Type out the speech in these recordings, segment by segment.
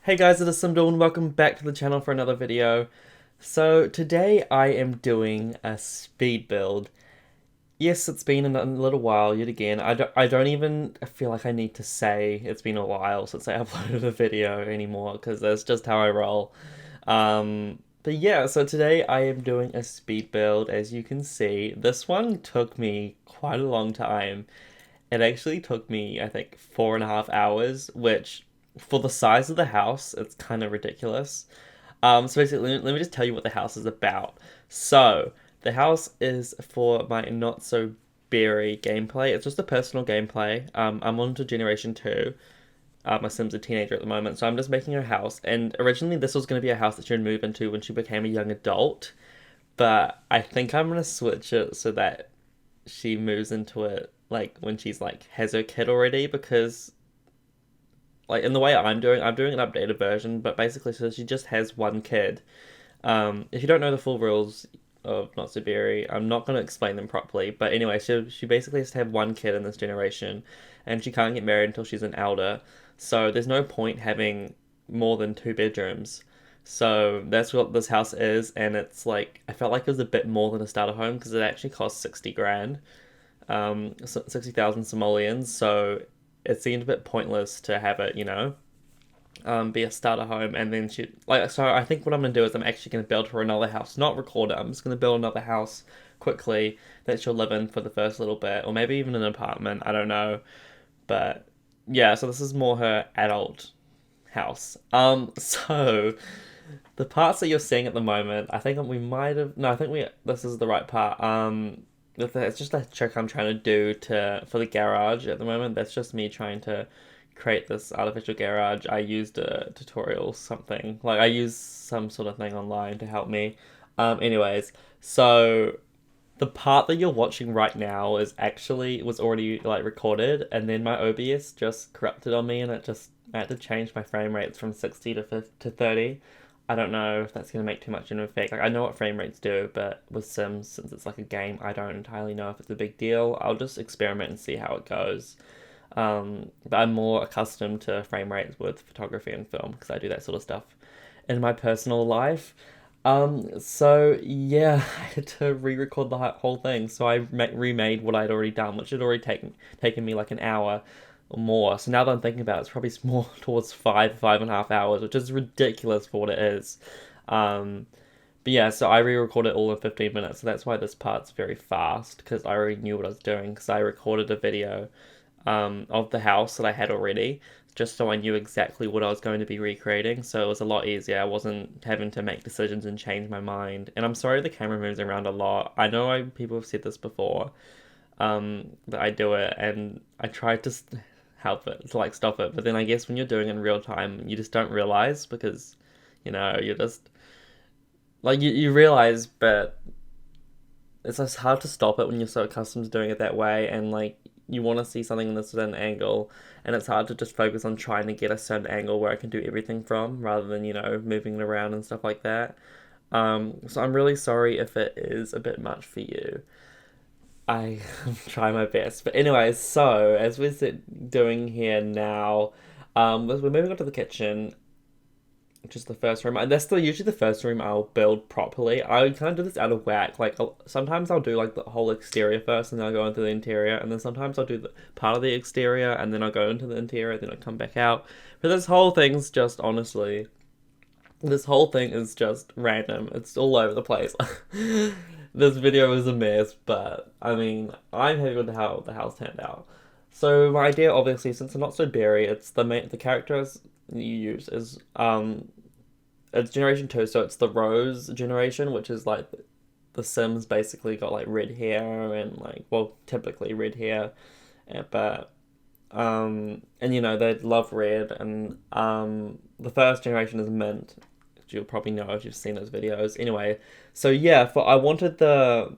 Hey guys, it is Simdle and welcome back to the channel for another video. So today I am doing a speed build. Yes, it's been a little while yet again. I don't even feel like I need to say it's been a while since I uploaded a video anymore because that's just how I roll. But yeah, so today I am doing a speed build. As you can see, this one took me quite a long time. It actually took me, I think, 4.5 hours, which for the size of the house, it's kind of ridiculous. So basically, let me just tell you what the house is about. So, the house is for my not so berry gameplay. It's just a personal gameplay. I'm on to Generation 2. My Sim's a teenager at the moment, so I'm just making her house. And originally, this was going to be a house that she would move into when she became a young adult. But I think I'm going to switch it so that she moves into it like when she's like has her kid already because like in the way I'm doing an updated version, but basically so she just has one kid. If you don't know the full rules of Not So Berry, I'm not going to explain them properly. But anyway, she basically has to have one kid in this generation, and she can't get married until she's an elder. So there's no point having more than 2 bedrooms. So that's what this house is, and it's like I felt like it was a bit more than a starter home because it actually cost 60 grand, 60,000 simoleons. So it seemed a bit pointless to have it, be a starter home, and then she like. So I think what I'm gonna do is I'm actually gonna build her another house, not record it. I'm just gonna build another house quickly that she'll live in for the first little bit, or maybe even an apartment. I don't know, but yeah. So this is more her adult house. So the parts that you're seeing at the moment, I think we might have. No, I think we. This is the right part. It's just a trick I'm trying to do to for the garage at the moment. That's just me trying to create this artificial garage. I used a tutorial, something like I used some sort of thing online to help me. Anyways, so the part that you're watching right now is actually was already like recorded, and then my OBS just corrupted on me, and I had to change my frame rates from 60 to 30. I don't know if that's gonna make too much of an effect. Like I know what frame rates do, but with Sims, since it's like a game, I don't entirely know if it's a big deal. I'll just experiment and see how it goes. But I'm more accustomed to frame rates with photography and film because I do that sort of stuff in my personal life. So yeah, I had to re-record the whole thing. So I remade what I'd already done, which had already taken me like an hour or more. So now that I'm thinking about it, it's probably more towards 5.5 hours, which is ridiculous for what it is. Um, but yeah, so I re-recorded it all in 15 minutes. So that's why this part's very fast because I already knew what I was doing because I recorded a video of the house that I had already, just so I knew exactly what I was going to be recreating. So it was a lot easier. I wasn't having to make decisions and change my mind. And I'm sorry the camera moves around a lot. I know people have said this before, that I do it, and I try to help it, to like stop it. But then I guess when you're doing it in real time, you just don't realize because, you're just like you realize, but it's just hard to stop it when you're so accustomed to doing it that way, and like you want to see something in a certain angle, and it's hard to just focus on trying to get a certain angle where I can do everything from, rather than moving it around and stuff like that. So I'm really sorry if it is a bit much for you. I try my best, but anyways, so as doing here now, we're moving on to the kitchen, which is the first room. And that's usually the first room I'll build properly. I kind of do this out of whack. Like sometimes I'll do like the whole exterior first, and then I'll go into the interior, and then sometimes I'll do the part of the exterior, and then I'll go into the interior, then I'll come back out. But this whole thing is just random. It's all over the place. This video is a mess, but I mean, I'm happy with how the house turned out. So my idea, obviously, since I'm not so berry, it's the characters you use is it's generation 2, so it's the Rose generation, which is like the Sims basically got like red hair and like, well, typically red hair, but and they love red, and the first generation is mint, which you'll probably know if you've seen those videos. Anyway, so yeah, for I wanted the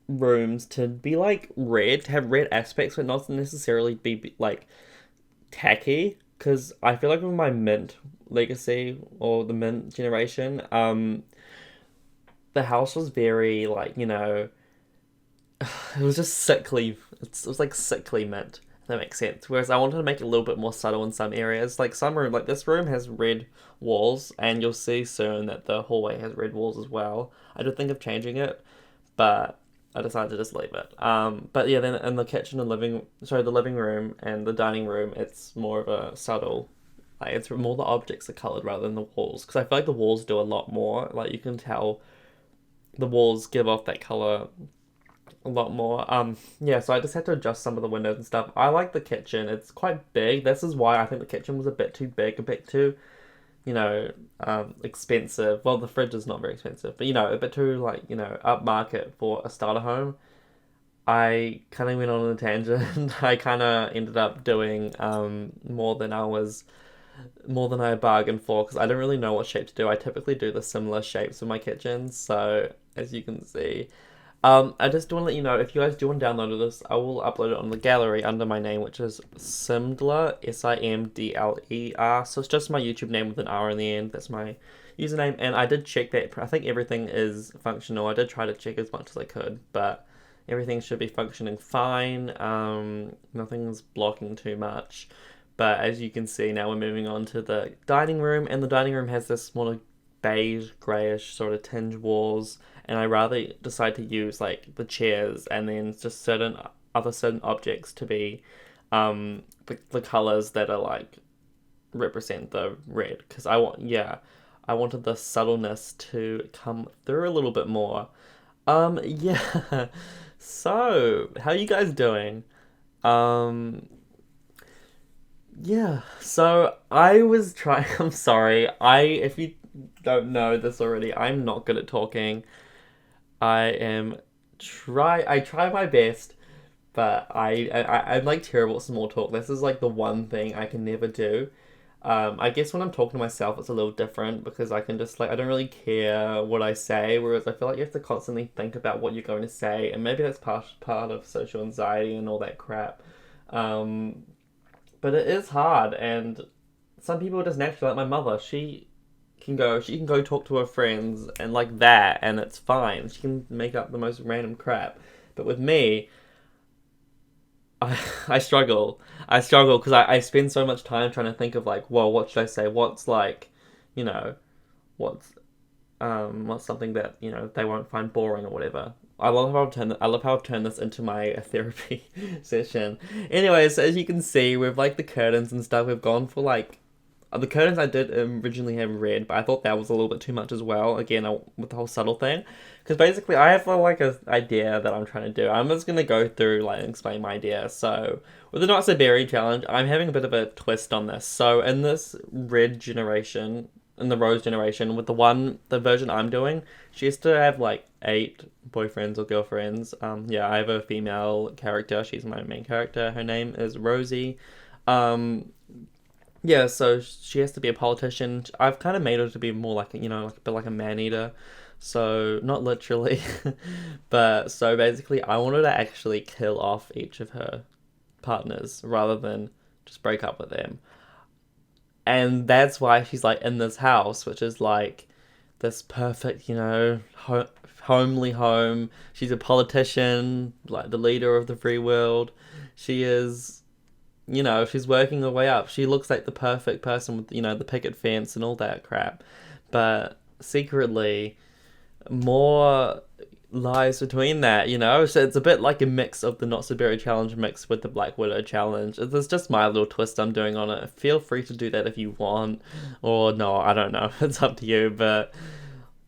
rooms to be like red, to have red aspects, but not necessarily be like tacky, because I feel like with my mint legacy or the mint generation, the house was very like, it was just sickly. It was like sickly mint. That makes sense. Whereas I wanted to make it a little bit more subtle in some areas. Like some room, like this room has red walls, and you'll see soon that the hallway has red walls as well. I did think of changing it, but I decided to just leave it. But yeah, then in the kitchen and the living room and the dining room, it's more of a subtle. Like it's more the objects are colored rather than the walls, because I feel like the walls do a lot more. Like you can tell the walls give off that color a lot more. Yeah, so I just had to adjust some of the windows and stuff. I like the kitchen. It's quite big. This is why I think the kitchen was a bit too big, a bit too, you know, expensive. Well, the fridge is not very expensive, but a bit too like, upmarket for a starter home. I kind of went on a tangent. I kind of ended up doing more than I bargained for, because I don't really know what shape to do. I typically do the similar shapes with my kitchens, so as you can see. I just want to let you know, if you guys do want to download this, I will upload it on the gallery under my name, which is Simdler, Simdler. So it's just my YouTube name with an R in the end. That's my username, and I did check that. I think everything is functional. I did try to check as much as I could, but everything should be functioning fine. Nothing's blocking too much. But as you can see, now we're moving on to the dining room, and the dining room has this more beige, greyish sort of tinge walls, and I rather decide to use like the chairs and then just certain objects to be the colors that are like represent the red, because I wanted the subtleness to come through a little bit more. Yeah. So, how are you guys doing? Um, yeah. So I was trying. I'm sorry. If you don't know this already, I'm not good at talking. I try my best, but I'm like terrible at small talk. This is like the one thing I can never do. I guess when I'm talking to myself, it's a little different, because I can just like, I don't really care what I say, whereas I feel like you have to constantly think about what you're going to say, and maybe that's part of social anxiety and all that crap. Um, but it is hard, and some people are just naturally, like my mother. She can go talk to her friends and like that, and it's fine. She can make up the most random crap. But with me, I struggle. I struggle because I spend so much time trying to think of like, well, what should I say? What's like, you know, what's what's something that they won't find boring or whatever. I love how I've turned this into my therapy session. Anyways, as you can see, with like the curtains and stuff, we've gone for like the curtains. I did originally have red, but I thought that was a little bit too much as well. Again, with the whole subtle thing, because basically I have like a idea that I'm trying to do. I'm just gonna go through like and explain my idea. So with the Not So Berry challenge, I'm having a bit of a twist on this. So in this red generation, in the Rose generation, with the version I'm doing, she has to have like 8 boyfriends or girlfriends. Yeah, I have a female character. She's my main character. Her name is Rosie. Um, yeah, so she has to be a politician. I've kind of made her to be more like, like a bit like a man eater. So, not literally, but so basically, I wanted to actually kill off each of her partners rather than just break up with them. And that's why she's like in this house, which is like this perfect, homely home. She's a politician, like the leader of the free world. She is, she's working her way up. She looks like the perfect person with, the picket fence and all that crap. But secretly, more lies between that, So it's a bit like a mix of the Not So Berry challenge mixed with the Black Widow challenge. There's just my little twist I'm doing on it. Feel free to do that if you want, or no, I don't know. It's up to you, but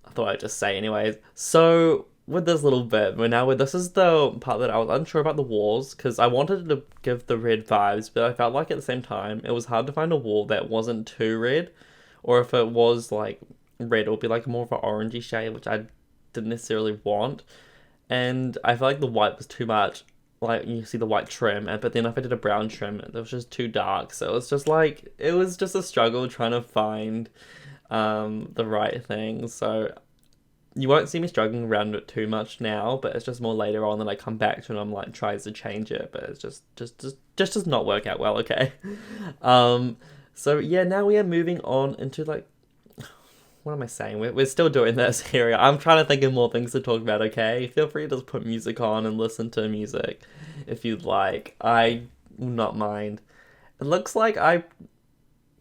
I thought I'd just say anyways. So with this little bit, this is the part that I was unsure about the walls, because I wanted to give the red vibes, but I felt like at the same time it was hard to find a wall that wasn't too red, or if it was like red, it would be like more of an orangey shade, which I didn't necessarily want. And I feel like the white was too much. Like you see the white trim, but then if I did a brown trim, it was just too dark. So it was just a struggle trying to find the right thing. So you won't see me struggling around it too much now, but it's just more later on that I come back to, and I'm like tries to change it, but it's just does not work out well. Okay. So yeah, now we are moving on into like, what am I saying? We're still doing this area. I'm trying to think of more things to talk about, okay? Feel free to just put music on and listen to music if you'd like. I will not mind. It looks like I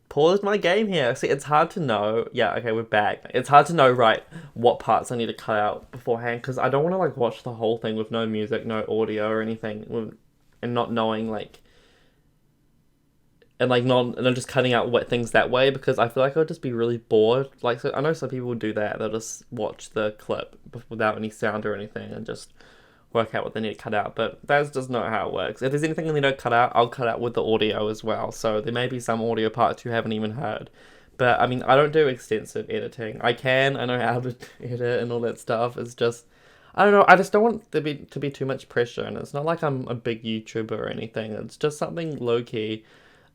paused my game here. See, it's hard to know. Yeah, okay, we're back. It's hard to know, right, what parts I need to cut out beforehand because I don't want to like watch the whole thing with no music, no audio or anything, and not knowing like and like not and I'm just cutting out what things that way because I feel like I'll just be really bored. Like so, I know some people do that. They'll just watch the clip without any sound or anything and just work out what they need to cut out. But that's just not how it works. If there's anything I need to cut out, I'll cut out with the audio as well. So there may be some audio parts you haven't even heard. But I mean, I don't do extensive editing. I know how to edit and all that stuff. It's just I don't know. I just don't want to be too much pressure, and it's not like I'm a big YouTuber or anything. It's just something low key.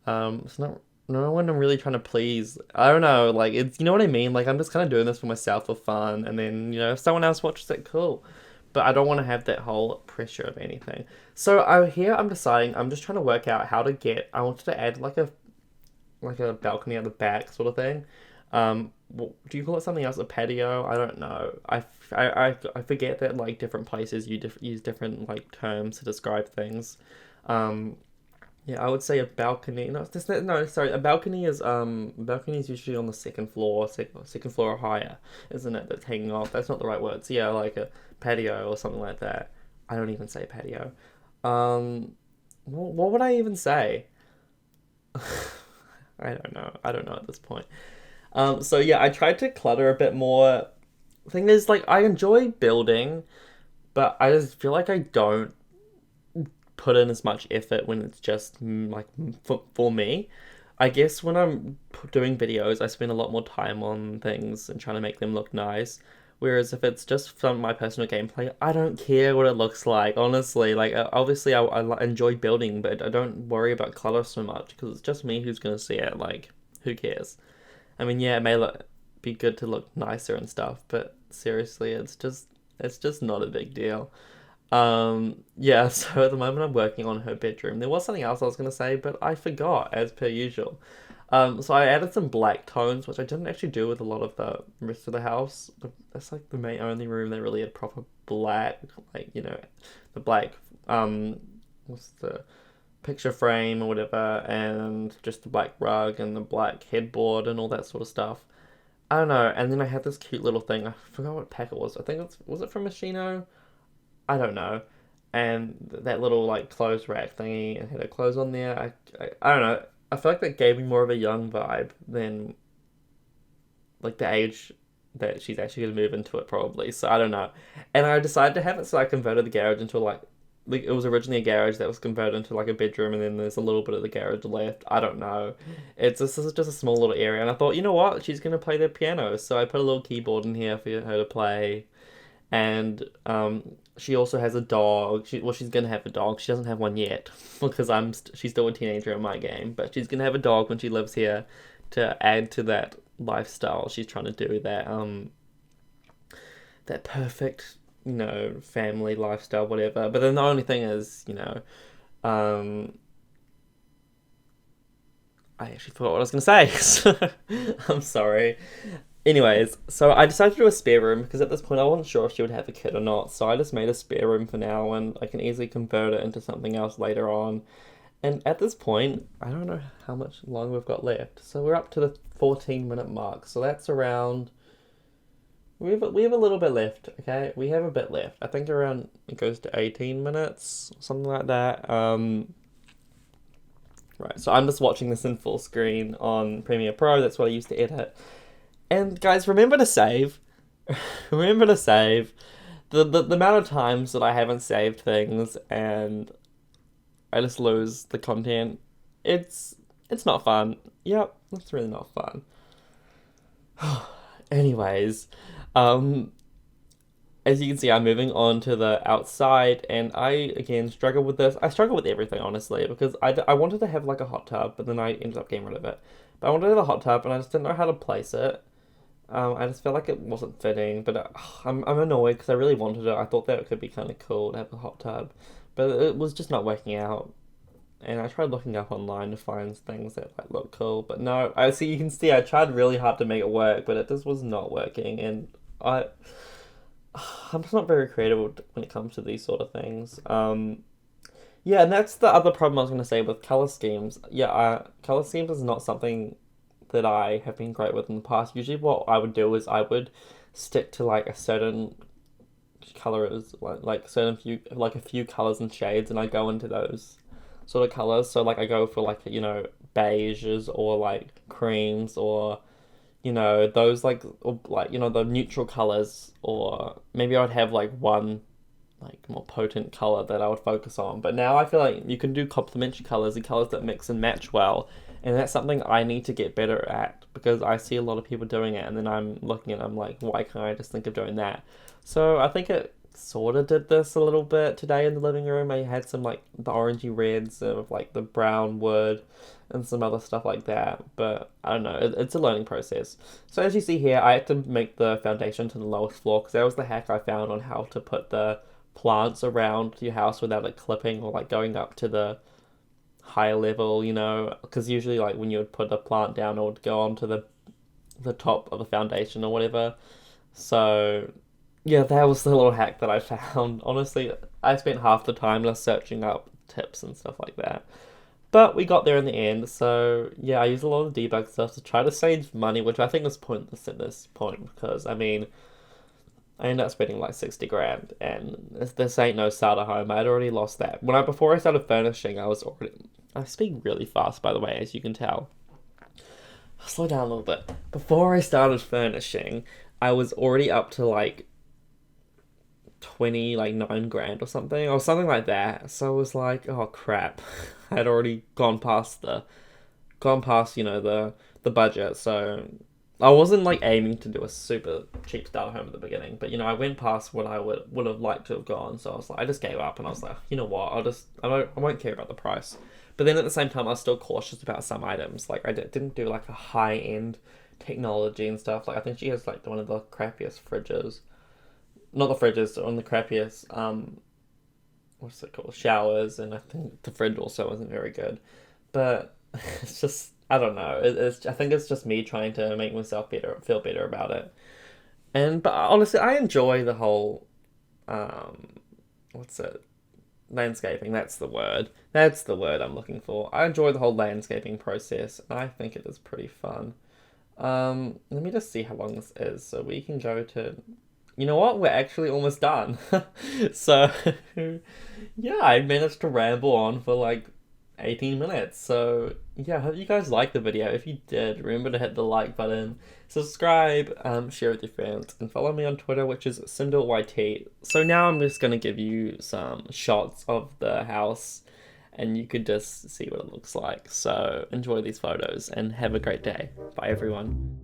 It's not no one I'm really trying to please. I don't know, like it's you know what I mean? Like I'm just kinda doing this for myself for fun and then, if someone else watches it, cool. But I don't want to have that whole pressure of anything. So I'm deciding I'm just trying to work out how to get I wanted to add like a balcony at the back sort of thing. Do you call it something else? A patio? I don't know. I forget that like different places use different like terms to describe things. Um, yeah, I would say a balcony. No, no, sorry. A balcony is usually on the second floor, second floor or higher, isn't it? That's hanging off. That's not the right word. So yeah, like a patio or something like that. I don't even say patio. What would I even say? I don't know. I don't know at this point. So yeah, I tried to clutter a bit more. Thing is, like, I enjoy building, but I just feel like I don't put in as much effort when it's just like for me. I guess when I'm doing videos, I spend a lot more time on things and trying to make them look nice. Whereas if it's just from my personal gameplay, I don't care what it looks like, honestly. Like, obviously, enjoy building, but I don't worry about color so much because it's just me who's gonna see it. Like, who cares? I mean, yeah, it may be good to look nicer and stuff, but seriously, it's just not a big deal. Yeah, so at the moment I'm working on her bedroom. There was something else I was gonna say, but I forgot, as per usual. So I added some black tones, which I didn't actually do with a lot of the rest of the house. That's like the main only room that really had proper black, like, the black, what's the picture frame or whatever, and just the black rug and the black headboard and all that sort of stuff. I don't know. And then I had this cute little thing. I forgot what pack it was. I think was it from Machino? I don't know. And that little like clothes rack thingy and had her clothes on there. I don't know. I feel like that gave me more of a young vibe than like the age that she's actually gonna move into it probably. So I don't know. And I decided to have it so I converted the garage into like it was originally a garage that was converted into like a bedroom and then there's a little bit of the garage left. I don't know. This is just a small little area and I thought, you know what? She's gonna play the piano. So I put a little keyboard in here for her to play. And she also has a dog. She's gonna have a dog. She doesn't have one yet because she's still a teenager in my game. But she's gonna have a dog when she lives here to add to that lifestyle. She's trying to do that perfect, family lifestyle, whatever. But then the only thing is, um, I actually forgot what I was gonna say. I'm sorry. Anyways, so I decided to do a spare room because at this point I wasn't sure if she would have a kid or not. So I just made a spare room for now and I can easily convert it into something else later on. And at this point, I don't know how much longer we've got left. So we're up to the 14-minute mark. So that's around we have a little bit left, okay? We have a bit left. I think around it goes to 18 minutes, something like that. Right, so I'm just watching this in full screen on Premiere Pro. That's what I used to edit. And guys, remember to save. Remember to save. The amount of times that I haven't saved things and I just lose the content, it's not fun. Yep, it's really not fun. Anyways, um, as you can see, I'm moving on to the outside, and I, again, struggle with this. I struggle with everything, honestly, because I wanted to have, like, a hot tub, but then I ended up getting rid of it. But I wanted to have a hot tub, and I just didn't know how to place it. I just felt like it wasn't fitting, but I'm annoyed because I really wanted it. I thought that it could be kind of cool to have a hot tub, but it was just not working out. And I tried looking up online to find things that like look cool, but no. You can see I tried really hard to make it work, but it just was not working. And I'm just not very creative when it comes to these sort of things. Yeah, and that's the other problem I was going to say with color schemes. Yeah, color schemes is not something that I have been great with in the past. Usually, what I would do is I would stick to like a certain colors, like certain few, like a few colors and shades, and I go into those sort of colors. So like I go for like beiges or like creams or those like or like the neutral colors, or maybe I would have like one like more potent color that I would focus on. But now I feel like you can do complementary colors and colors that mix and match well. And that's something I need to get better at because I see a lot of people doing it and then I'm looking at it, I'm like, why can't I just think of doing that? So I think it sort of did this a little bit today in the living room. I had some like the orangey reds of like the brown wood and some other stuff like that. But I don't know, it's a learning process. So as you see here, I had to make the foundation to the lowest floor because that was the hack I found on how to put the plants around your house without it clipping or like going up to the higher level, because usually like when you would put a plant down, it would go onto the top of the foundation or whatever. So yeah, that was the little hack that I found. Honestly, I spent half the time just searching up tips and stuff like that. But we got there in the end, so yeah, I used a lot of debug stuff to try to save money, which I think is pointless at this point because I mean I ended up spending like 60 grand, and this ain't no starter home. I'd already lost that. Before I started furnishing, I speak really fast, by the way, as you can tell. I'll slow down a little bit. Before I started furnishing, I was already up to like 20, like 9 grand or something, or something like that. So I was like, oh crap. I'd already gone past, the budget, so I wasn't like aiming to do a super cheap starter home at the beginning, but I went past what I would have liked to have gone. So I was like, I just gave up, and I was like, you know what? I won't care about the price. But then at the same time, I was still cautious about some items. Like didn't do like a high end technology and stuff. Like I think she has like one of the crappiest fridges, not the fridges, on the crappiest what's it called, showers, and I think the fridge also wasn't very good. But it's just I don't know. I think it's just me trying to make myself feel better about it. But honestly, I enjoy the whole um, what's it? Landscaping. That's the word. That's the word I'm looking for. I enjoy the whole landscaping process. I think it is pretty fun. Let me just see how long this is, so we can go to. You know what? We're actually almost done. So, yeah, I managed to ramble on for like 18 minutes. So, yeah, I hope you guys liked the video. If you did, remember to hit the like button, subscribe, share with your friends, and follow me on Twitter, which is SimdleYT. So now I'm just going to give you some shots of the house, and you could just see what it looks like. So enjoy these photos and have a great day. Bye, everyone.